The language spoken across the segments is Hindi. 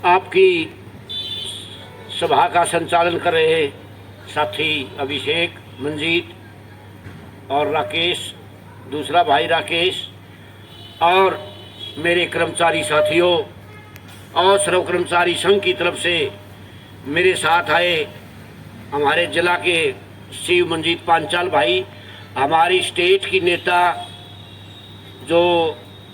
आपकी सभा का संचालन कर रहे साथी अभिषेक, मंजीत और राकेश, दूसरा भाई राकेश, और मेरे कर्मचारी साथियों और सर्व कर्मचारी संघ की तरफ से मेरे साथ आए हमारे जिला के शिव मंजीत पांचाल भाई, हमारी स्टेट की नेता जो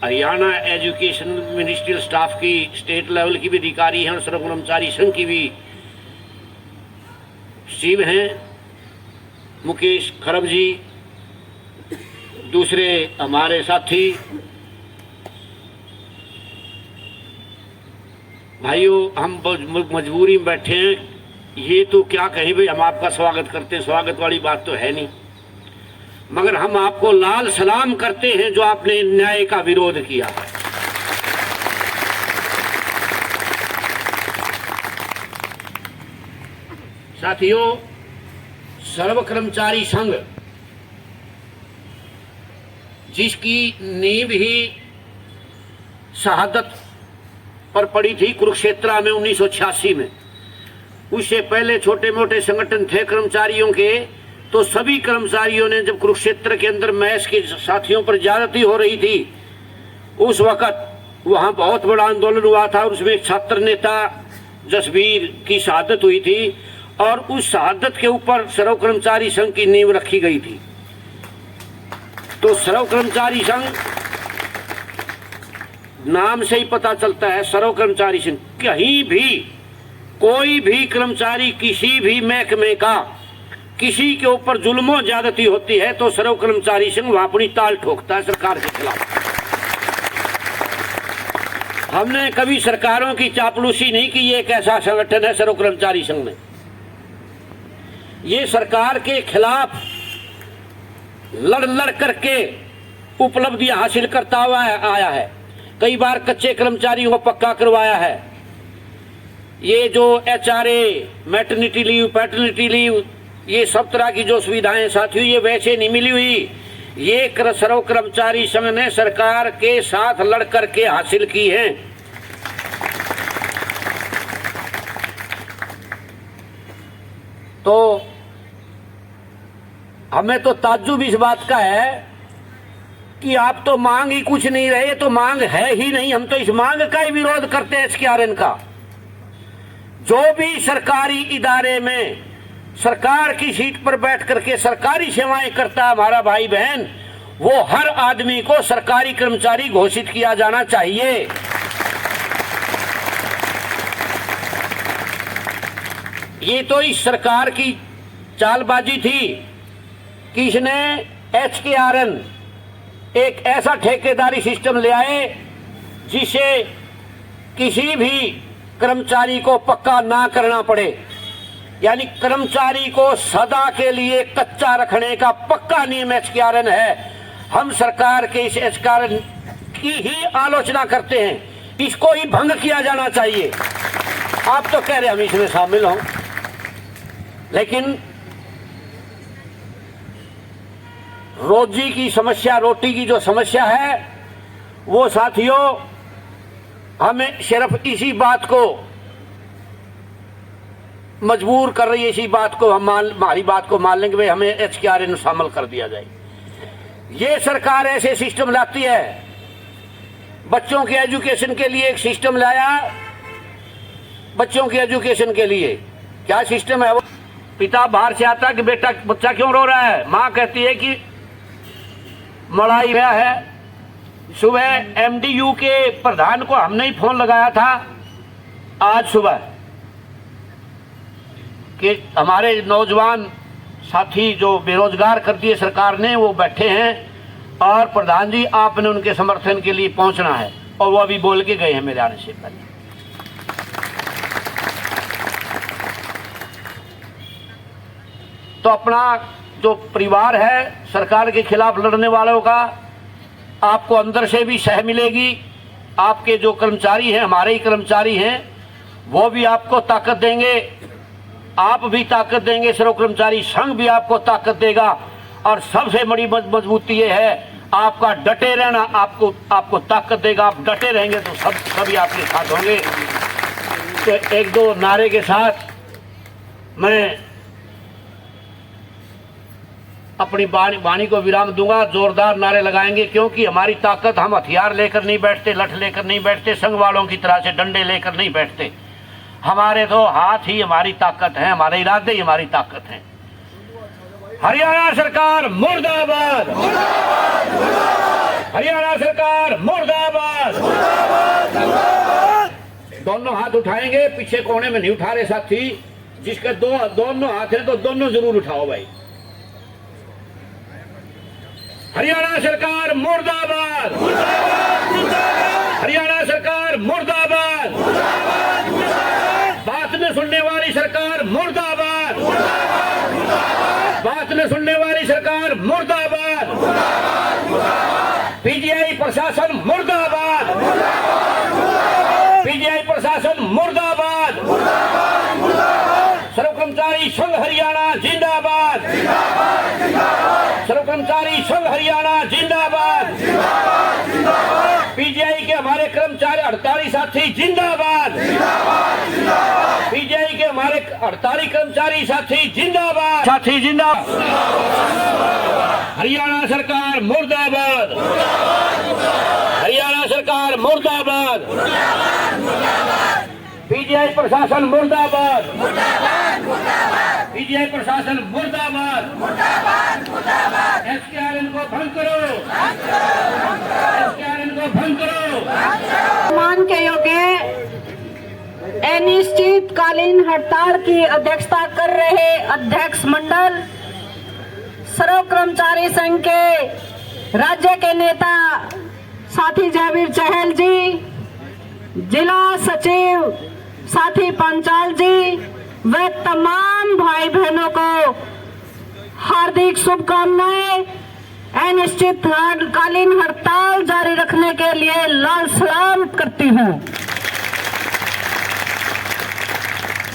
हरियाणा एजुकेशन मिनिस्ट्रियल स्टाफ की स्टेट लेवल की भी अधिकारी हैं और सर्व कर्मचारी संघ की भी शिव हैं, मुकेश खरब जी, दूसरे हमारे साथी भाइयों, हम मजबूरी में बैठे हैं। ये तो क्या कहें भाई, हम आपका स्वागत करते हैं, स्वागत वाली बात तो है नहीं, मगर हम आपको लाल सलाम करते हैं जो आपने न्याय का विरोध किया है। साथियों, सर्व कर्मचारी संघ जिसकी नींव ही शहादत पर पड़ी थी कुरुक्षेत्र में 1986 में, उससे पहले छोटे मोटे संगठन थे कर्मचारियों के, तो सभी कर्मचारियों ने जब कुरुक्षेत्र के अंदर मैस के साथियों पर ज्यादती हो रही थी, उस वक्त वहां बहुत बड़ा आंदोलन हुआ था। उसमें छात्र नेता जसवीर की शहादत हुई थी और उस शहादत के ऊपर सर्व कर्मचारी संघ की नींव रखी गई थी। तो सर्व कर्मचारी संघ नाम से ही पता चलता है, सर्व कर्मचारी संघ, कहीं भी कोई भी कर्मचारी किसी भी महकमे का किसी के ऊपर जुल्मो ज्यादती होती है तो सर्व कर्मचारी संघ वह अपनी ताल ठोकता है सरकार के खिलाफ। हमने कभी सरकारों की चापलूसी नहीं की। ये एक ऐसा संगठन है सर्व कर्मचारी संघ में, ये सरकार के खिलाफ लड़ करके उपलब्धियां हासिल करता हुआ आया है। कई बार कच्चे कर्मचारियों को पक्का करवाया है। ये जो HRA, maternity leave, paternity leave, ये सब तरह की जो सुविधाएं साथियों ये वैसे नहीं मिली हुई, ये सर्व कर्मचारी संघ ने सरकार के साथ लड़ करके हासिल की हैं। तो हमें तो ताज्जुब इस बात का है कि आप तो मांग ही कुछ नहीं रहे, तो मांग है ही नहीं। हम तो इस मांग का ही विरोध करते हैं, SKRN का। जो भी सरकारी इदारे में सरकार की सीट पर बैठ करके सरकारी सेवाएं करता है हमारा भाई बहन, वो हर आदमी को सरकारी कर्मचारी घोषित किया जाना चाहिए। ये तो इस सरकार की चालबाजी थी कि इसने SKRN एक ऐसा ठेकेदारी सिस्टम ले आए जिसे किसी भी कर्मचारी को पक्का ना करना पड़े, यानी कर्मचारी को सदा के लिए कच्चा रखने का पक्का नियम SKRN है। हम सरकार के इस SKRN की ही आलोचना करते हैं, इसको ही भंग किया जाना चाहिए। आप तो कह रहे हम इसमें शामिल हों, लेकिन रोजी की समस्या, रोटी की जो समस्या है, वो साथियों हमें सिर्फ इसी बात को मजबूर कर रही है, इसी बात को हमारी बात को मान लेंगे, भाई हमें SKRN में शामिल कर दिया जाए। ये सरकार ऐसे सिस्टम लाती है। बच्चों के एजुकेशन के लिए एक सिस्टम लाया, बच्चों के एजुकेशन के लिए क्या सिस्टम है वो, पिता बाहर से आता कि बेटा बच्चा क्यों रो रहा है, माँ कहती है कि मड़ाई गया है। सुबह MDU के प्रधान को हमने ही फोन लगाया था आज सुबह कि हमारे नौजवान साथी जो बेरोजगार कर दिए सरकार ने, वो बैठे हैं और प्रधान जी आपने उनके समर्थन के लिए पहुंचना है, और वो अभी बोल के गए हैं मेरे आने से पहले। तो अपना जो परिवार है सरकार के खिलाफ लड़ने वालों का, आपको अंदर से भी सह मिलेगी। आपके जो कर्मचारी हैं, हमारे ही कर्मचारी हैं, वो भी आपको ताकत देंगे, आप भी ताकत देंगे, सर्व कर्मचारी संघ भी आपको ताकत देगा। और सबसे बड़ी मजबूती ये है आपका डटे रहना, आपको ताकत देगा। आप डटे रहेंगे तो सभी आपके साथ होंगे। तो एक दो नारे के साथ मैं अपनी वाणी को विराम दूंगा। जोरदार नारे लगाएंगे, क्योंकि हमारी ताकत, हम हथियार लेकर नहीं बैठते, लठ लेकर नहीं बैठते, संघ वालों की तरह से डंडे लेकर नहीं बैठते। हमारे तो हाथ ही हमारी ताकत है, हमारे इरादे ही हमारी ताकत है। हरियाणा सरकार मुर्दाबाद, हरियाणा सरकार मुर्दाबाद। दोनों हाथ उठाएंगे, पीछे कोने में नहीं उठा रहे साथी। जिसके दोनों हाथ हैं तो दोनों जरूर उठाओ भाई। हरियाणा सरकार मुर्दाबाद, हरियाणा सरकार मुर्दाबाद। बात न सुनने वाली सरकार मुर्दाबाद, बात न सुनने वाली सरकार मुर्दाबाद। पीजीआई प्रशासन मुर्दाबाद, पीजीआई प्रशासन मुर्दाबाद। सर्व कर्मचारी संघ हरियाणा जिंदाबाद, सर्व कर्मचारी संघ हरियाणा जिंदाबाद। पीजीआई के हमारे कर्मचारी हड़ताली साथी जिंदाबाद, पीजीआई के हमारे हड़ताली कर्मचारी साथी जिंदाबाद, साथी जिंदाबाद। हरियाणा सरकार मुर्दाबाद, हरियाणा सरकार मुर्दाबाद। पीजीआई प्रशासन मुर्दाबाद, पीजीआई प्रशासन मुर्दाबाद। एसकेआरएन को भंग करो, एसकेआरएन को भंग करो। सम्मान के योग्य अनिश्चितकालीन हड़ताल की अध्यक्षता कर रहे अध्यक्ष मंडल, सर्व कर्मचारी संघ के राज्य के नेता साथी जयवीर चहल जी, जिला सचिव साथी पंचाल जी व तमाम भाई बहनों को हार्दिक शुभकामनाएं। अनिश्चितकालीन हड़ताल जारी रखने के लिए लाल सलाम करती हूं।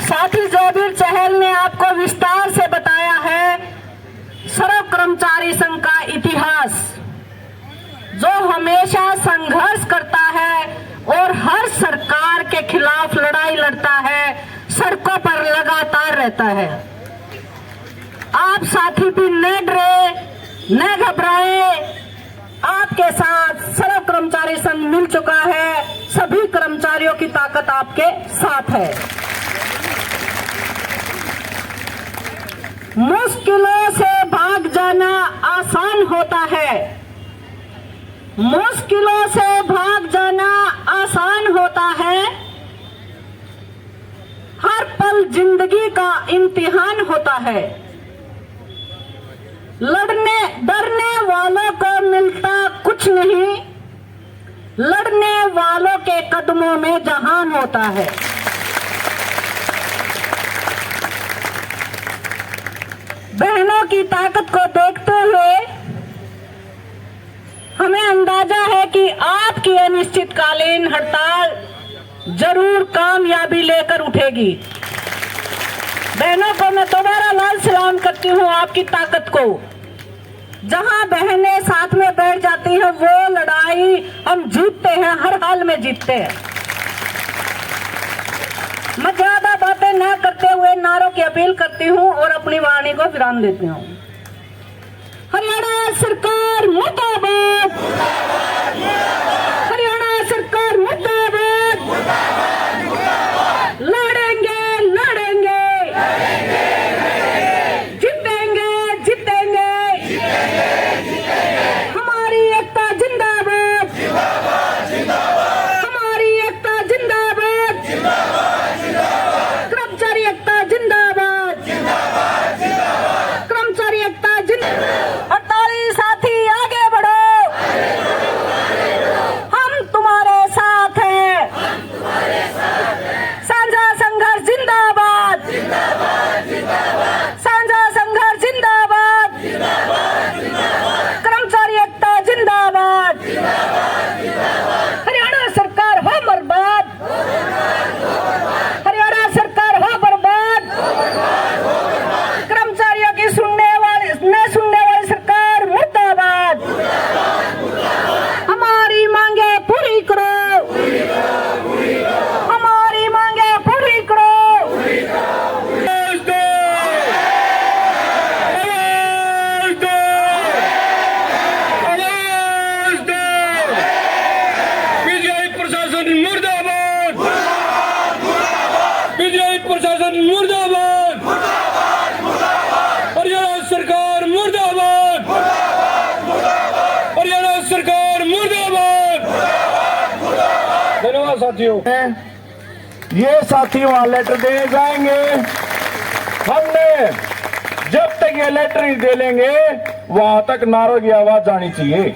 साथी जयवीर चहल ने आपको विस्तार से बताया है सर्व कर्मचारी संघ का इतिहास, जो हमेशा संघर्ष करता है और हर सरकार के खिलाफ लड़ाई लड़ता है, सड़कों पर लगातार रहता है। आप साथी भी न डरे, न घबराए। आपके साथ सर्व कर्मचारी संघ मिल चुका है, सभी कर्मचारियों की ताकत आपके साथ है। मुश्किलों से भाग जाना आसान होता है, मुश्किलों से भाग जाना आसान होता है। हर पल जिंदगी का इम्तिहान होता है। डरने वालों को मिलता कुछ नहीं, लड़ने वालों के कदमों में जहान होता है। बहनों की ताकत को देखते हुए हमें अंदाजा है कि आपकी अनिश्चितकालीन हड़ताल जरूर कामयाबी लेकर उठेगी। बहनों को मैं दोबारा लाल सलाम करती हूँ आपकी ताकत को। जहां बहनें साथ में बैठ जाती हैं वो लड़ाई हम जीतते हैं, हर हाल में जीतते हैं। मैं ज्यादा बातें न करते हुए नारों की अपील करती हूँ और अपनी वाणी को विराम देती हूँ। हरियाणा सरकार मुर्दाबाद, हरियाणा सरकार मुर्दाबाद। लड़ेंगे लड़ेंगे, जीतेंगे जीतेंगे, हमारी एकता जिंदाबाद, हमारी एकता जिंदाबाद, कर्मचारी एकता जिंदाबाद, कर्मचारी एकता जिंदाबाद। हड़ताली साथी आगे बढ़ो, साथियों, ये साथी वहां लेटर दे जाएंगे। हमने जब तक ये लेटर नहीं दे लेंगे वहां तक नारों की आवाज जानी चाहिए।